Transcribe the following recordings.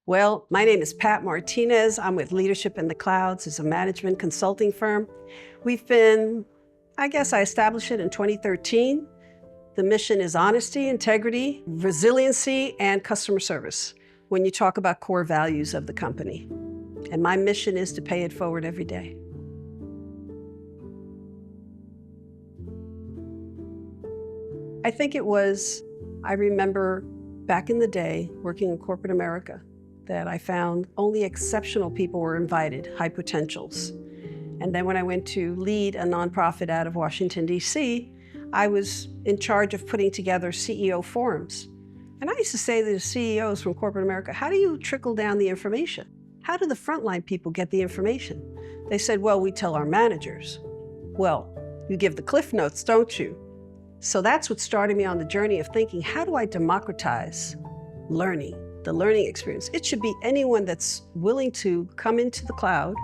Well, my name is Pat Martinez. I'm with Leadership in the Clouds. It's a management consulting firm. I established it in 2013. The mission is honesty, integrity, resiliency, and customer service when you talk about core values of the company. And my mission is to pay it forward every day. I remember back in the day working in corporate America that I found only exceptional people were invited, high potentials. And then when I went to lead a nonprofit out of Washington, D.C., I was in charge of putting together CEO forums. And I used to say to the CEOs from corporate America, how do you trickle down the information? How do the frontline people get the information? They said, well, we tell our managers. Well, you give the cliff notes, don't you? So that's what started me on the journey of thinking, how do I democratize learning, the learning experience? It should be anyone that's willing to come into the cloud,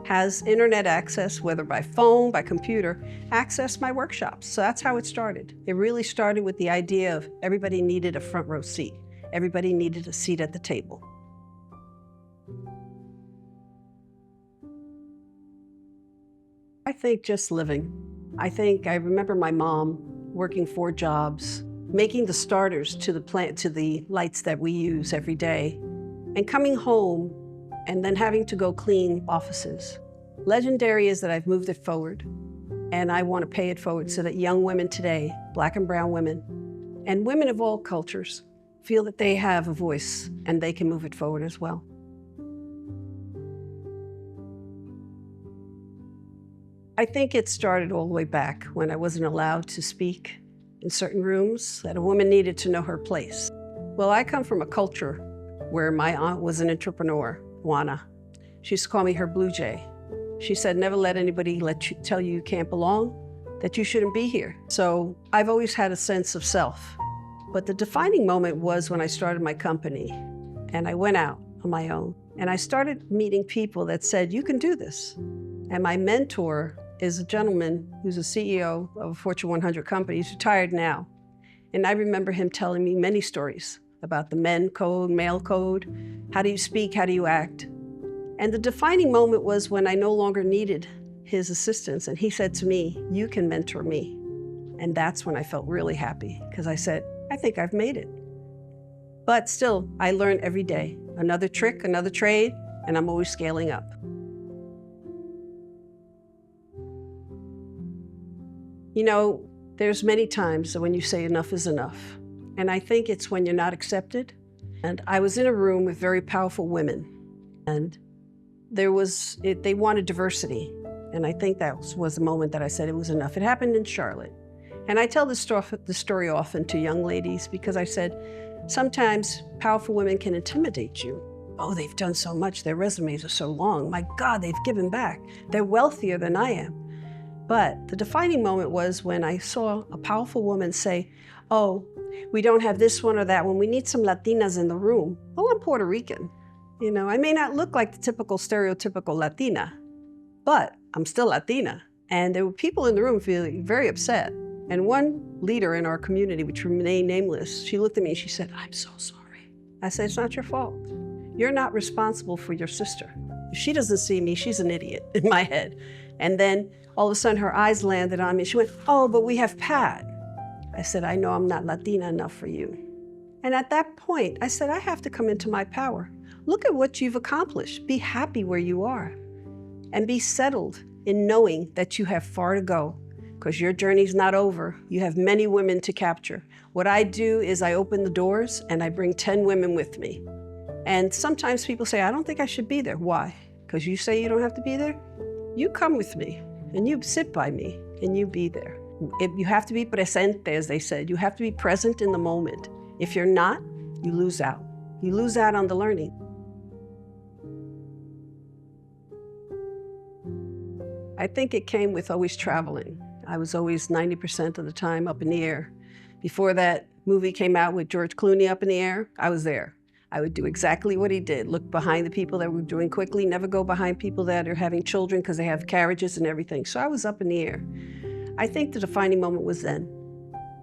has internet access, whether by phone, by computer, access my workshops. So that's how it started. It really started with the idea of everybody needed a front row seat. Everybody needed a seat at the table. I think just living. I remember my mom working 4 jobs, making the starters to the lights that we use every day, and coming home and then having to go clean offices. Legendary is that I've moved it forward, and I want to pay it forward so that young women today, Black and brown women, and women of all cultures, feel that they have a voice and they can move it forward as well. I think it started all the way back when I wasn't allowed to speak in certain rooms, that a woman needed to know her place. Well, I come from a culture where my aunt was an entrepreneur, Juana. She used to call me her Blue Jay. She said, never let anybody tell you you can't belong, that you shouldn't be here. So I've always had a sense of self. But the defining moment was when I started my company and I went out on my own and I started meeting people that said, you can do this. And my mentor is a gentleman who's a CEO of a Fortune 100 company. He's retired now. And I remember him telling me many stories about the men code, male code, how do you speak, how do you act? And the defining moment was when I no longer needed his assistance. And he said to me, you can mentor me. And that's when I felt really happy, because I said, I think I've made it. But still, I learn every day. Another trick, another trade, and I'm always scaling up. You know, there's many times when you say enough is enough. And I think it's when you're not accepted. And I was in a room with very powerful women, and they wanted diversity. And I think that was the moment that I said it was enough. It happened in Charlotte. And I tell this story often to young ladies because I said, sometimes powerful women can intimidate you. Oh, they've done so much. Their resumes are so long. My God, they've given back. They're wealthier than I am. But the defining moment was when I saw a powerful woman say, oh, we don't have this one or that one. We need some Latinas in the room. Well, I'm Puerto Rican. You know, I may not look like the typical stereotypical Latina, but I'm still Latina. And there were people in the room feeling very upset. And one leader in our community, which remained nameless, she looked at me and she said, I'm so sorry. I said, it's not your fault. You're not responsible for your sister. If she doesn't see me, she's an idiot in my head. And then all of a sudden her eyes landed on me. She went, oh, but we have Pat. I said, I know I'm not Latina enough for you. And at that point, I said, I have to come into my power. Look at what you've accomplished. Be happy where you are. And be settled in knowing that you have far to go, because your journey's not over. You have many women to capture. What I do is I open the doors and I bring 10 women with me. And sometimes people say, I don't think I should be there. Why? Because you say you don't have to be there? You come with me and you sit by me and you be there. You have to be presente, as they said. You have to be present in the moment. If you're not, you lose out. You lose out on the learning. I think it came with always traveling. I was always 90% of the time up in the air. Before that movie came out with George Clooney, Up in the Air, I was there. I would do exactly what he did. Look behind the people that were doing quickly, never go behind people that are having children because they have carriages and everything. So I was up in the air. I think the defining moment was then.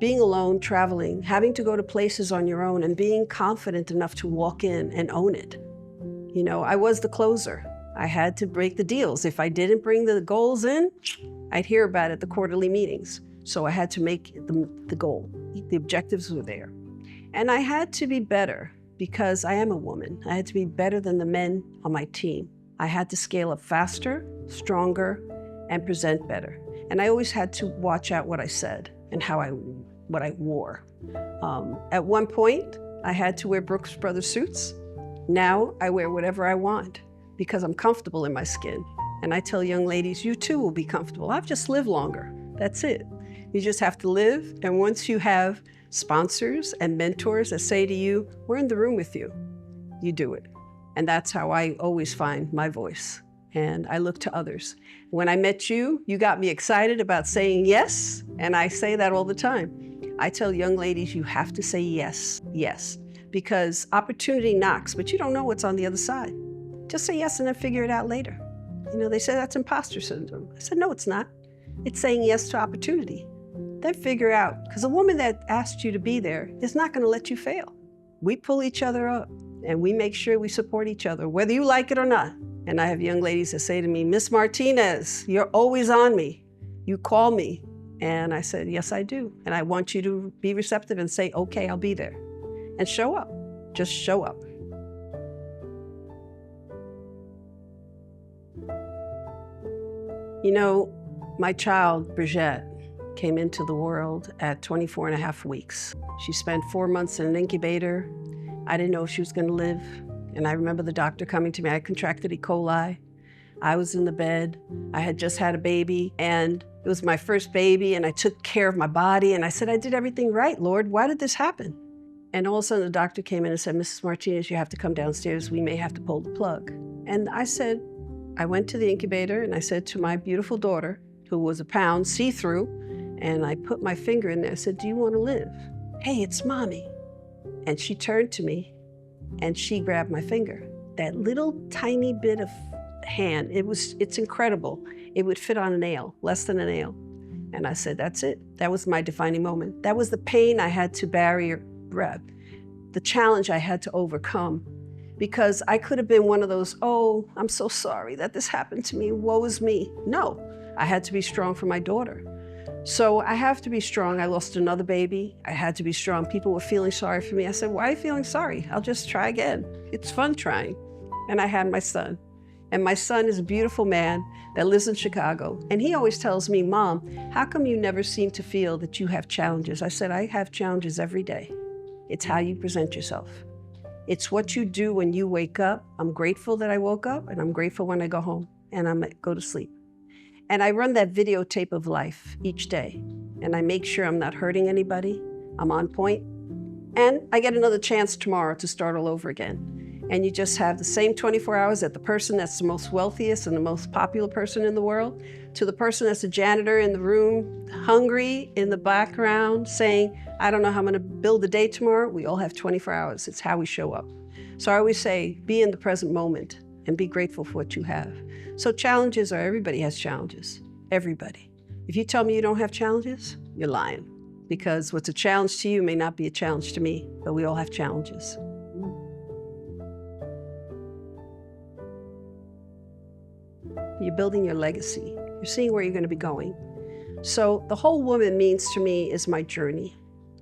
Being alone, traveling, having to go to places on your own and being confident enough to walk in and own it. You know, I was the closer. I had to break the deals. If I didn't bring the goals in, I'd hear about it at the quarterly meetings. So I had to make the goal. The objectives were there. And I had to be better because I am a woman. I had to be better than the men on my team. I had to scale up faster, stronger, and present better. And I always had to watch out what I said and what I wore. At one point, I had to wear Brooks Brothers suits. Now I wear whatever I want because I'm comfortable in my skin. And I tell young ladies, you too will be comfortable. I've just lived longer. That's it. You just have to live. And once you have sponsors and mentors that say to you, we're in the room with you, you do it. And that's how I always find my voice. And I look to others. When I met you, you got me excited about saying yes. And I say that all the time. I tell young ladies, you have to say yes, yes. Because opportunity knocks, but you don't know what's on the other side. Just say yes and then figure it out later. You know, they say that's imposter syndrome. I said, no, it's not. It's saying yes to opportunity. Then figure out, because a woman that asked you to be there is not going to let you fail. We pull each other up and we make sure we support each other, whether you like it or not. And I have young ladies that say to me, Miss Martinez, you're always on me. You call me. And I said, yes, I do. And I want you to be receptive and say, okay, I'll be there. And show up. Just show up. You know, my child, Brigitte, came into the world at 24 and a half weeks. She spent 4 months in an incubator. I didn't know if she was going to live. And I remember the doctor coming to me. I contracted E. coli. I was in the bed. I had just had a baby, and it was my first baby, and I took care of my body. And I said, I did everything right, Lord. Why did this happen? And all of a sudden, the doctor came in and said, Mrs. Martinez, you have to come downstairs. We may have to pull the plug. And I said, I went to the incubator, and I said to my beautiful daughter, who was a pound, see-through, and I put my finger in there. I said, do you want to live? Hey, it's Mommy. And she turned to me, and she grabbed my finger. That little tiny bit of hand, it's incredible. It would fit on a nail, less than a nail. And I said, that's it. That was my defining moment. That was the pain I had to the challenge I had to overcome, because I could have been one of those, oh, I'm so sorry that this happened to me, woe is me. No, I had to be strong for my daughter. So I have to be strong. I lost another baby. I had to be strong. People were feeling sorry for me. I said, why are you feeling sorry? I'll just try again. It's fun trying. And I had my son. And my son is a beautiful man that lives in Chicago. And he always tells me, Mom, how come you never seem to feel that you have challenges? I said, I have challenges every day. It's how you present yourself. It's what you do when you wake up. I'm grateful that I woke up, and I'm grateful when I go home and I go to sleep. And I run that videotape of life each day. And I make sure I'm not hurting anybody. I'm on point. And I get another chance tomorrow to start all over again. And you just have the same 24 hours that the person that's the most wealthiest and the most popular person in the world, to the person that's a janitor in the room, hungry in the background, saying, I don't know how I'm gonna build the day tomorrow. We all have 24 hours. It's how we show up. So I always say, be in the present moment and be grateful for what you have. So challenges everybody has challenges, everybody. If you tell me you don't have challenges, you're lying. Because what's a challenge to you may not be a challenge to me, but we all have challenges. You're building your legacy. You're seeing where you're going to be going. So the whole woman means to me is my journey.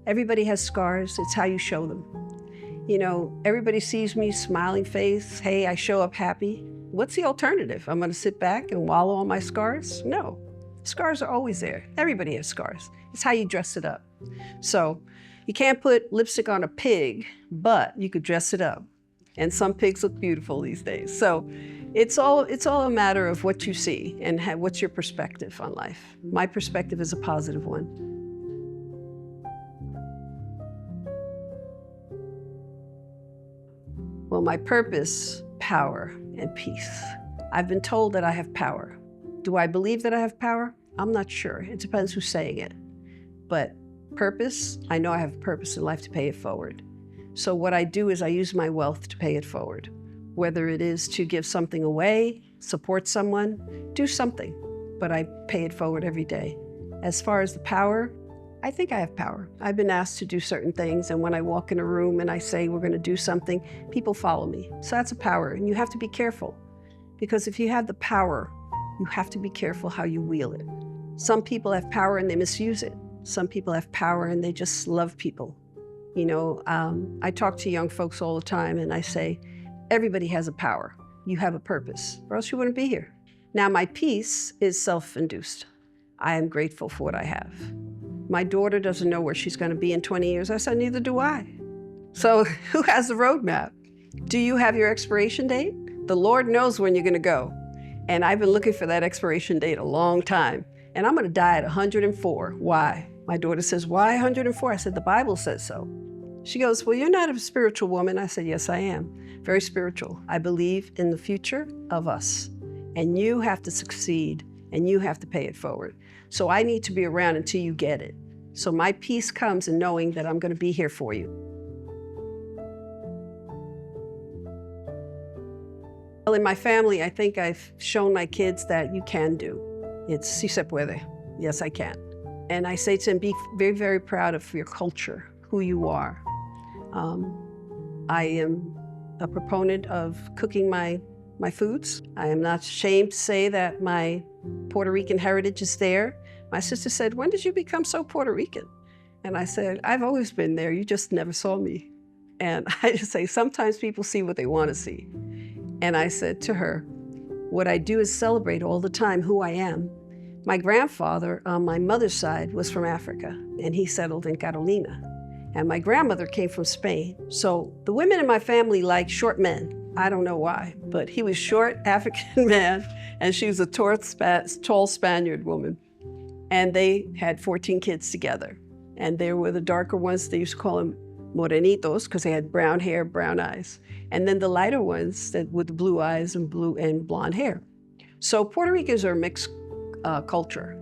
Everybody has scars. It's how you show them. You know, everybody sees me smiling face. Hey, I show up happy. What's the alternative? I'm going to sit back and wallow on my scars? No. Scars are always there. Everybody has scars. It's how you dress it up. So you can't put lipstick on a pig, but you could dress it up. And some pigs look beautiful these days. So it's all a matter of what you see and what's your perspective on life. My perspective is a positive one. Well, my purpose, power and peace. I've been told that I have power. Do I believe that I have power? I'm not sure. It depends who's saying it. But purpose, I know I have a purpose in life to pay it forward. So what I do is I use my wealth to pay it forward. Whether it is to give something away, support someone, do something, but I pay it forward every day. As far as the power, I think I have power. I've been asked to do certain things, and when I walk in a room and I say we're going to do something, people follow me. So that's a power, and you have to be careful, because if you have the power, you have to be careful how you wield it. Some people have power and they misuse it. Some people have power and they just love people. You know, I talk to young folks all the time and I say, everybody has a power. You have a purpose, or else you wouldn't be here. Now, my peace is self-induced. I am grateful for what I have. My daughter doesn't know where she's going to be in 20 years. I said, neither do I. So who has the roadmap? Do you have your expiration date? The Lord knows when you're going to go. And I've been looking for that expiration date a long time. And I'm going to die at 104. Why? My daughter says, why 104? I said, the Bible says so. She goes, well, you're not a spiritual woman. I said, yes, I am. Very spiritual. I believe in the future of us. And you have to succeed, and you have to pay it forward. So I need to be around until you get it. So my peace comes in knowing that I'm going to be here for you. Well, in my family, I think I've shown my kids that you can do. It's si se puede. Yes, I can. And I say to them, be very, very proud of your culture, who you are. I am a proponent of cooking my foods. I am not ashamed to say that my Puerto Rican heritage is there. My sister said, when did you become so Puerto Rican? And I said, I've always been there, you just never saw me. And I just say, sometimes people see what they want to see. And I said to her, what I do is celebrate all the time who I am. My grandfather on my mother's side was from Africa, and he settled in Carolina. And my grandmother came from Spain. So the women in my family like short men. I don't know why, but he was short African man, and she was a tall Spaniard woman. And they had 14 kids together. And they were the darker ones. They used to call them morenitos because they had brown hair, brown eyes. And then the lighter ones that with the blue eyes and blonde hair. So Puerto Ricans are a mixed culture.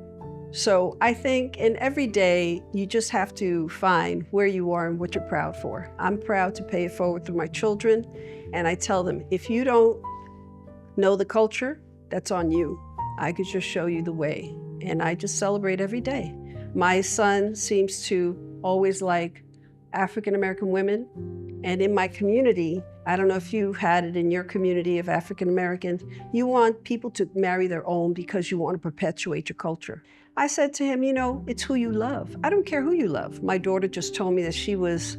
So I think in every day, you just have to find where you are and what you're proud for. I'm proud to pay it forward through my children. And I tell them, if you don't know the culture, that's on you. I could just show you the way. And I just celebrate every day. My son seems to always like African-American women. And in my community, I don't know if you had it in your community of African-Americans, you want people to marry their own because you want to perpetuate your culture. I said to him, you know, it's who you love. I don't care who you love. My daughter just told me that she was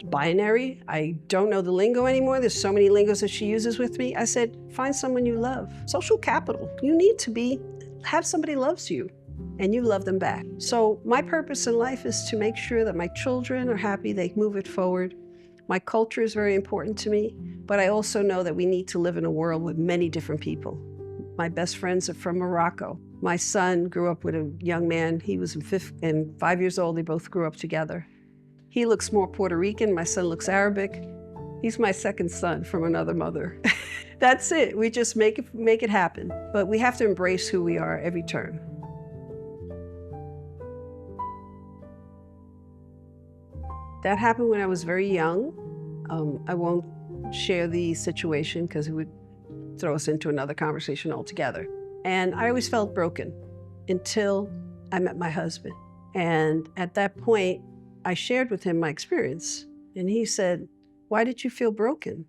binary. I don't know the lingo anymore. There's so many lingos that she uses with me. I said, find someone you love. Social capital. You need to have somebody loves you and you love them back. So my purpose in life is to make sure that my children are happy, they move it forward. My culture is very important to me, but I also know that we need to live in a world with many different people. My best friends are from Morocco. My son grew up with a young man. He was 5 years old. They both grew up together. He looks more Puerto Rican. My son looks Arabic. He's my second son from another mother. That's it. We just make it happen. But we have to embrace who we are every turn. That happened when I was very young. I won't share the situation because it would throw us into another conversation altogether. And I always felt broken until I met my husband. And at that point, I shared with him my experience. And he said, why did you feel broken?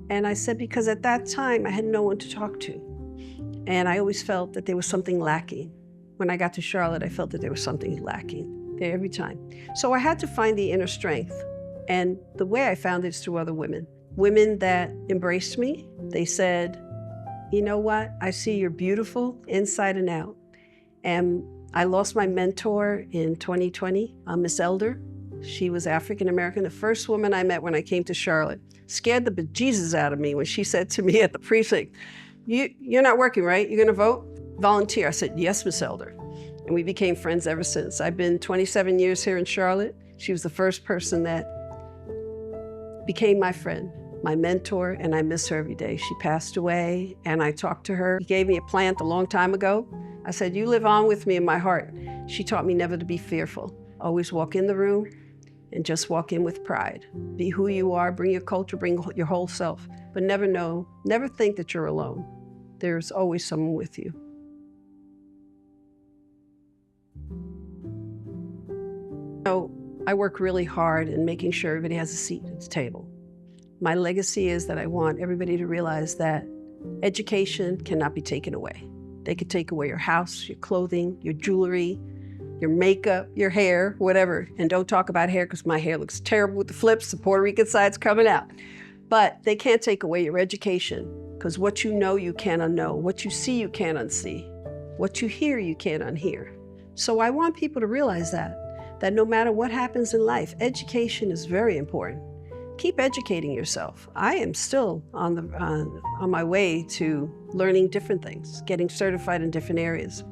And I said, because at that time, I had no one to talk to. And I always felt that there was something lacking. When I got to Charlotte, I felt that there was something lacking there every time. So I had to find the inner strength. And the way I found it is through other women. Women that embraced me. They said, you know what? I see you're beautiful inside and out. And I lost my mentor in 2020, Miss Elder. She was African-American, the first woman I met when I came to Charlotte. Scared the bejesus out of me when she said to me at the precinct, you're not working, right? You're gonna vote? Volunteer. I said, yes, Miss Elder. And we became friends ever since. I've been 27 years here in Charlotte. She was the first person that became my friend, my mentor, and I miss her every day. She passed away, and I talked to her. She gave me a plant a long time ago. I said, you live on with me in my heart. She taught me never to be fearful. Always walk in the room and just walk in with pride. Be who you are, bring your culture, bring your whole self, but never think that you're alone. There's always someone with you. So I work really hard in making sure everybody has a seat at the table. My legacy is that I want everybody to realize that education cannot be taken away. They could take away your house, your clothing, your jewelry, your makeup, your hair, whatever. And don't talk about hair because my hair looks terrible with the flips, the Puerto Rican side's coming out. But they can't take away your education because what you know, you can't unknow. What you see, you can't unsee. What you hear, you can't unhear. So I want people to realize that no matter what happens in life, education is very important. Keep educating yourself. I am still on my way to learning different things, getting certified in different areas.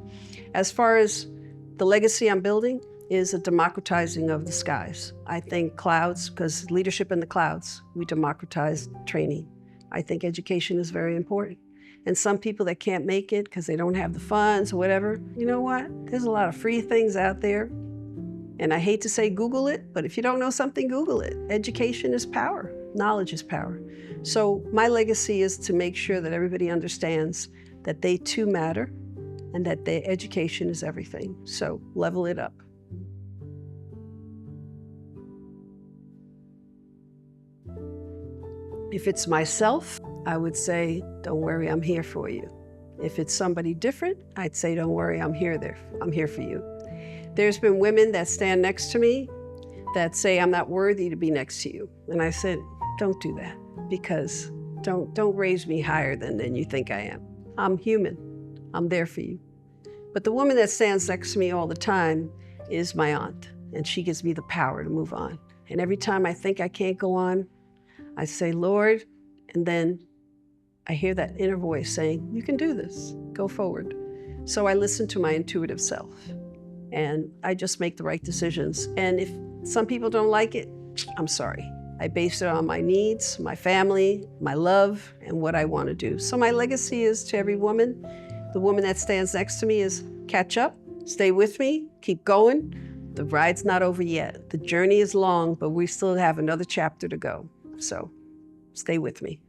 As far as the legacy I'm building is a democratizing of the skies. I think clouds, because leadership in the clouds, we democratize training. I think education is very important. And some people that can't make it because they don't have the funds or whatever, you know what? There's a lot of free things out there. And I hate to say Google it, but if you don't know something, Google it. Education is power. Knowledge is power. So my legacy is to make sure that everybody understands that they too matter and that their education is everything. So level it up. If it's myself, I would say, don't worry, I'm here for you. If it's somebody different, I'd say, don't worry, I'm here for you. There's been women that stand next to me that say, I'm not worthy to be next to you. And I said, don't do that, because don't raise me higher than you think I am. I'm human. I'm there for you. But the woman that stands next to me all the time is my aunt, and she gives me the power to move on. And every time I think I can't go on, I say, Lord, and then I hear that inner voice saying, you can do this, go forward. So I listen to my intuitive self, and I just make the right decisions. And if some people don't like it, I'm sorry. I base it on my needs, my family, my love, and what I want to do. So my legacy is to every woman. The woman that stands next to me is catch up, stay with me, keep going. The ride's not over yet. The journey is long, but we still have another chapter to go. So stay with me.